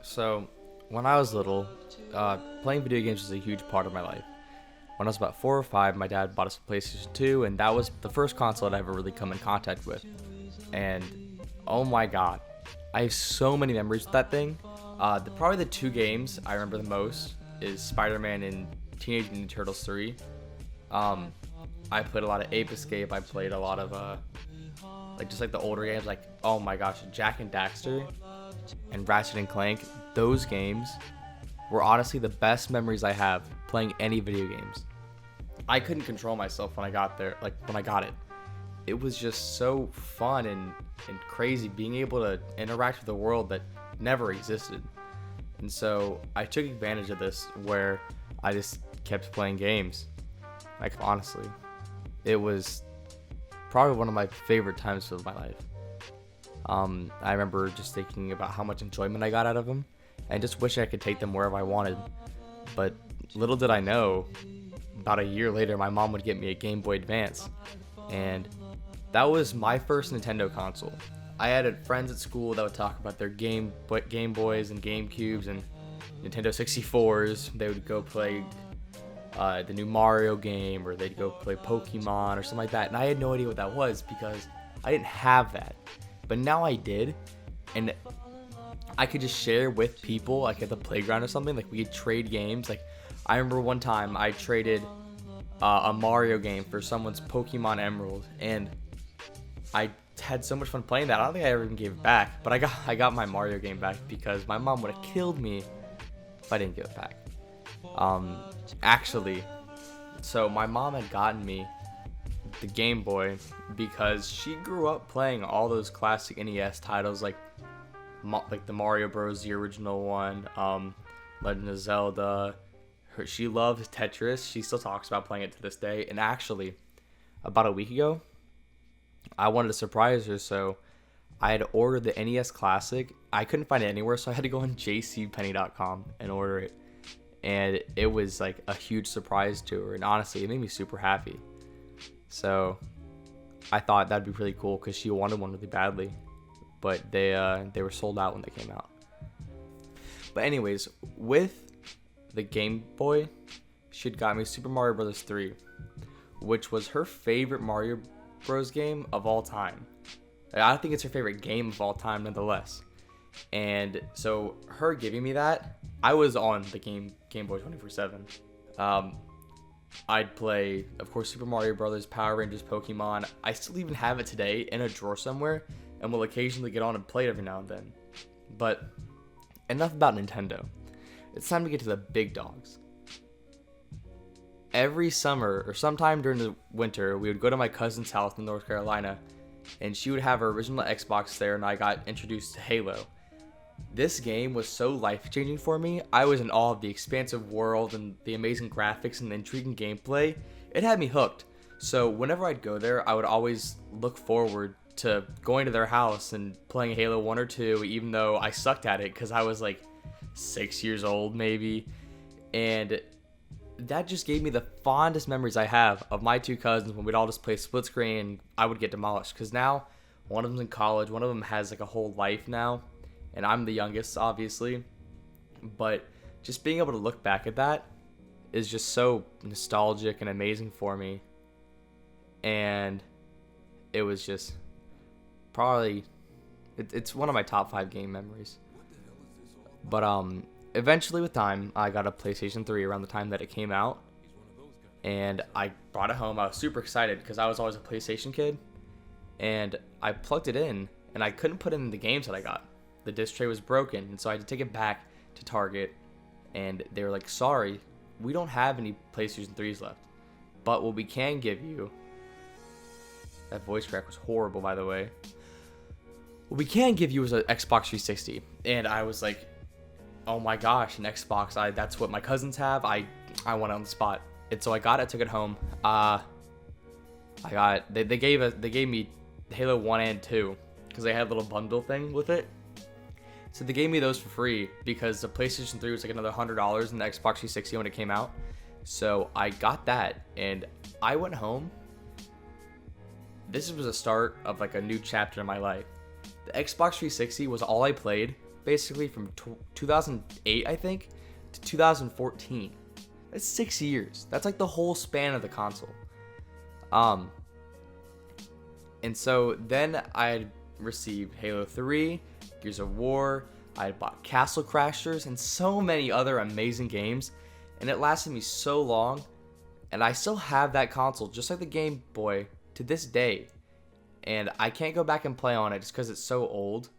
So, when I was little, playing video games was a huge part of my life. When I was about 4 or 5, my dad bought us a PlayStation 2, and that was the first console I'd ever really come in contact with. And oh my god, I have so many memories with that thing. Probably the two games I remember the most is Spider-Man and Teenage Mutant Ninja Turtles 3. Um, I played a lot of Ape Escape. I played a lot of like the older games, like oh my gosh, Jack and Daxter and Ratchet and Clank. Those games were honestly the best memories I have playing any video games. I couldn't control myself when I got there, like when I got it. It was just so fun and crazy being able to interact with a world that never existed. And so I took advantage of this where I just kept playing games. Like honestly, it was probably one of my favorite times of my life. I remember just thinking about how much enjoyment I got out of them and just wish I could take them wherever I wanted. But little did I know, about a year later, my mom would get me a Game Boy Advance. And that was my first Nintendo console. I had friends at school that would talk about their Game Boys and Game Cubes and Nintendo 64s. They would go play the new Mario game, or they'd go play Pokemon or something like that. And I had no idea what that was because I didn't have that. But now I did, and I could just share with people, like at the playground or something. Like we could trade games. Like I remember one time I traded a Mario game for someone's Pokemon Emerald, and I had so much fun playing that. I don't think I ever even gave it back, but I got my Mario game back because my mom would have killed me if I didn't give it back. Actually, so my mom had gotten me the Game Boy because she grew up playing all those classic NES titles like the Mario Bros, the original one, Legend of Zelda. She loves Tetris. She still talks about playing it to this day. And actually, about a week ago, I wanted to surprise her, so I had ordered the NES Classic. I couldn't find it anywhere, so I had to go on jcpenney.com and order it. And it was like a huge surprise to her, and honestly, it made me super happy. So I thought that'd be really cool because she wanted one really badly, but they were sold out when they came out. But anyways, with the Game Boy, she'd got me Super Mario Bros. 3, which was her favorite Mario Bros. Game of all time. I think it's her favorite game of all time, nonetheless. And so her giving me that, I was on the Game Boy 24/7. I'd play, of course, Super Mario Brothers, Power Rangers, Pokemon. I still even have it today in a drawer somewhere, and will occasionally get on and play it every now and then. But enough about Nintendo. It's time to get to the big dogs. Every summer, or sometime during the winter, we would go to my cousin's house in North Carolina, and she would have her original Xbox there, and I got introduced to Halo. This game was so life-changing for me. I was in awe of the expansive world and the amazing graphics and the intriguing gameplay. It had me hooked. So whenever I'd go there, I would always look forward to going to their house and playing Halo 1 or 2, even though I sucked at it because I was like 6 years old maybe. And that just gave me the fondest memories I have of my two cousins when we'd all just play split screen and I would get demolished. Because now one of them's in college, one of them has like a whole life now. And I'm the youngest, obviously. But just being able to look back at that is just so nostalgic and amazing for me. And it was just probably, it's one of my top 5 game memories. But eventually with time, I got a PlayStation 3 around the time that it came out. And I brought it home. I was super excited because I was always a PlayStation kid. And I plugged it in, and I couldn't put in the games that I got. The disc tray was broken, and so I had to take it back to Target, and they were like, sorry, we don't have any PlayStation 3s left, but what we can give you, that voice crack was horrible, by the way, what we can give you is an Xbox 360, and I was like, oh my gosh, an Xbox, that's what my cousins have, I want it on the spot, and so I got it, took it home, they gave me Halo 1 and 2, because they had a little bundle thing with it. So they gave me those for free because the PlayStation 3 was like another $100 in the Xbox 360 when it came out. So I got that and I went home. This was the start of like a new chapter in my life. The Xbox 360 was all I played basically from 2008, I think, to 2014. That's 6 years. That's like the whole span of the console. And so then I had received Halo 3, Gears of War, I had bought Castle Crashers, and so many other amazing games, and it lasted me so long, and I still have that console, just like the Game Boy, to this day, and I can't go back and play on it just because it's so old,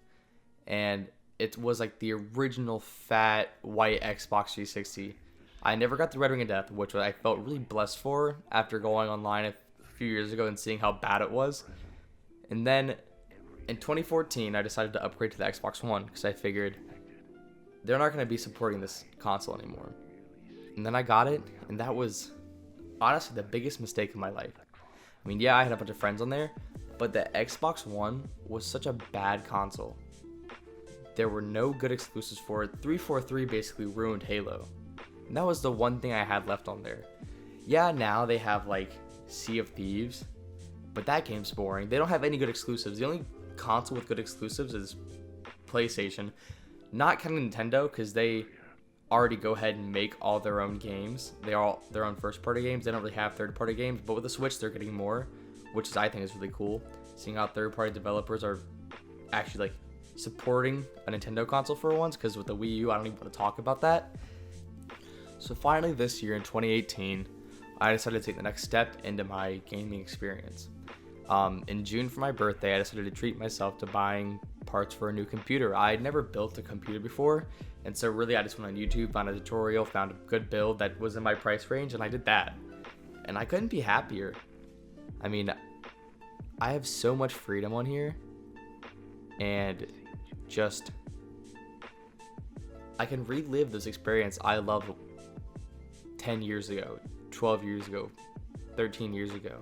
and it was like the original fat white Xbox 360. I never got the Red Ring of Death, which I felt really blessed for after going online a few years ago and seeing how bad it was. And then in 2014, I decided to upgrade to the Xbox One because I figured they're not going to be supporting this console anymore. And then I got it, and that was honestly the biggest mistake of my life. I mean, yeah, I had a bunch of friends on there, but the Xbox One was such a bad console. There were no good exclusives for it. 343 basically ruined Halo. And that was the one thing I had left on there. Yeah, now they have like Sea of Thieves, but that game's boring. They don't have any good exclusives. The only console with good exclusives is PlayStation. Not counting Nintendo, because they already go ahead and make all their own games. They are all their own first-party games. They don't really have third-party games, but with the Switch, they're getting more, which I think is really cool. Seeing how third-party developers are actually like supporting a Nintendo console for once, because with the Wii U, I don't even want to talk about that. So finally this year in 2018, I decided to take the next step into my gaming experience. In June for my birthday, I decided to treat myself to buying parts for a new computer. I had never built a computer before, and so really I just went on YouTube, found a tutorial, found a good build that was in my price range, and I did that. And I couldn't be happier. I mean, I have so much freedom on here, and just I can relive this experience I loved 10 years ago, 12 years ago, 13 years ago.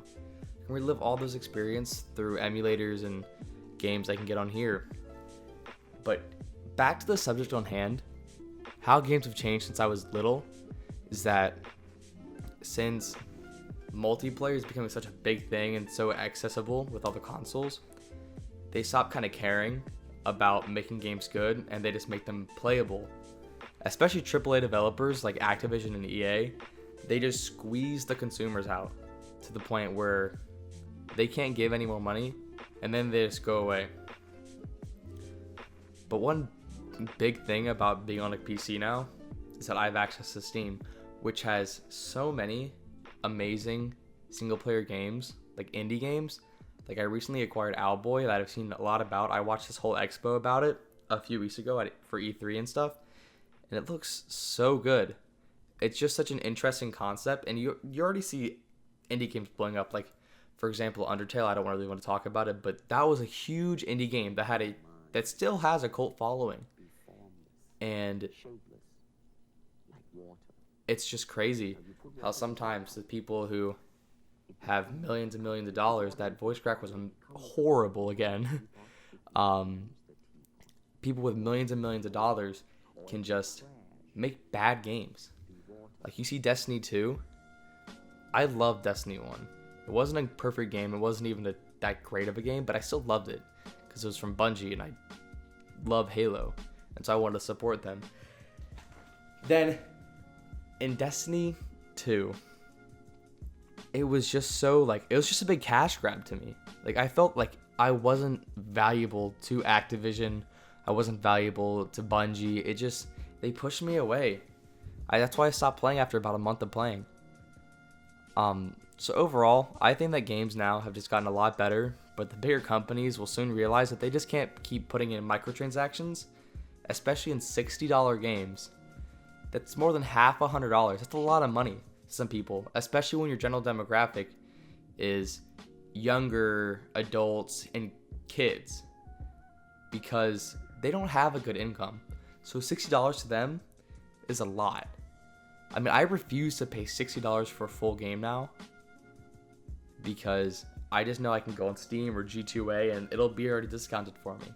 I can relive all those experiences through emulators and games I can get on here. But back to the subject on hand, how games have changed since I was little is that since multiplayer is becoming such a big thing and so accessible with all the consoles, they stopped kind of caring about making games good and they just make them playable. Especially AAA developers like Activision and EA, they just squeeze the consumers out to the point where they can't give any more money and then they just go away. But one big thing about being on a PC now is that I have access to Steam, which has so many amazing single player games, like indie games. Like I recently acquired Owlboy that I've seen a lot about. I watched this whole expo about it a few weeks ago for E3 and stuff, and it looks so good. It's just such an interesting concept, and you already see indie games blowing up. Like, for example, Undertale. I don't really want to talk about it, but that was a huge indie game that still has a cult following, and it's just crazy how sometimes the people who have millions and millions of dollars, that voice crack was horrible again. People with millions and millions of dollars can just make bad games. Like you see Destiny 2. I love Destiny 1. It wasn't a perfect game. It wasn't even that great of a game, but I still loved it because it was from Bungie and I love Halo. And so I wanted to support them. Then in Destiny 2, it was just it was just a big cash grab to me. Like I felt like I wasn't valuable to Activision. I wasn't valuable to Bungie. They pushed me away. That's why I stopped playing after about a month of playing. So overall, I think that games now have just gotten a lot better, but the bigger companies will soon realize that they just can't keep putting in microtransactions, especially in $60 games. That's more than half $100. That's a lot of money to some people, especially when your general demographic is younger adults and kids, because they don't have a good income. So $60 to them is a lot. I mean, I refuse to pay $60 for a full game now because I just know I can go on Steam or G2A and it'll be already discounted for me.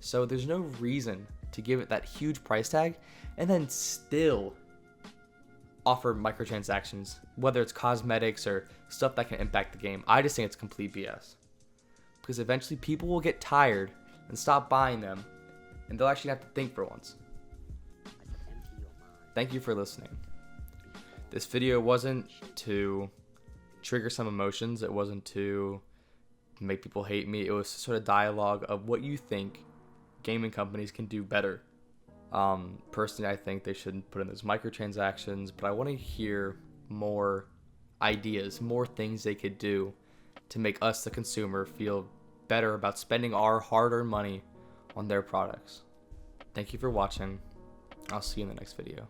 So there's no reason to give it that huge price tag and then still offer microtransactions, whether it's cosmetics or stuff that can impact the game. I just think it's complete BS. Because eventually people will get tired and stop buying them, and they'll actually have to think for once. Thank you for listening. This video wasn't to trigger some emotions. It wasn't to make people hate me. It was sort of dialogue of what you think gaming companies can do better. Personally, I think they shouldn't put in those microtransactions, but I want to hear more ideas, more things they could do to make us, the consumer, feel better about spending our hard-earned money on their products. Thank you for watching. I'll see you in the next video.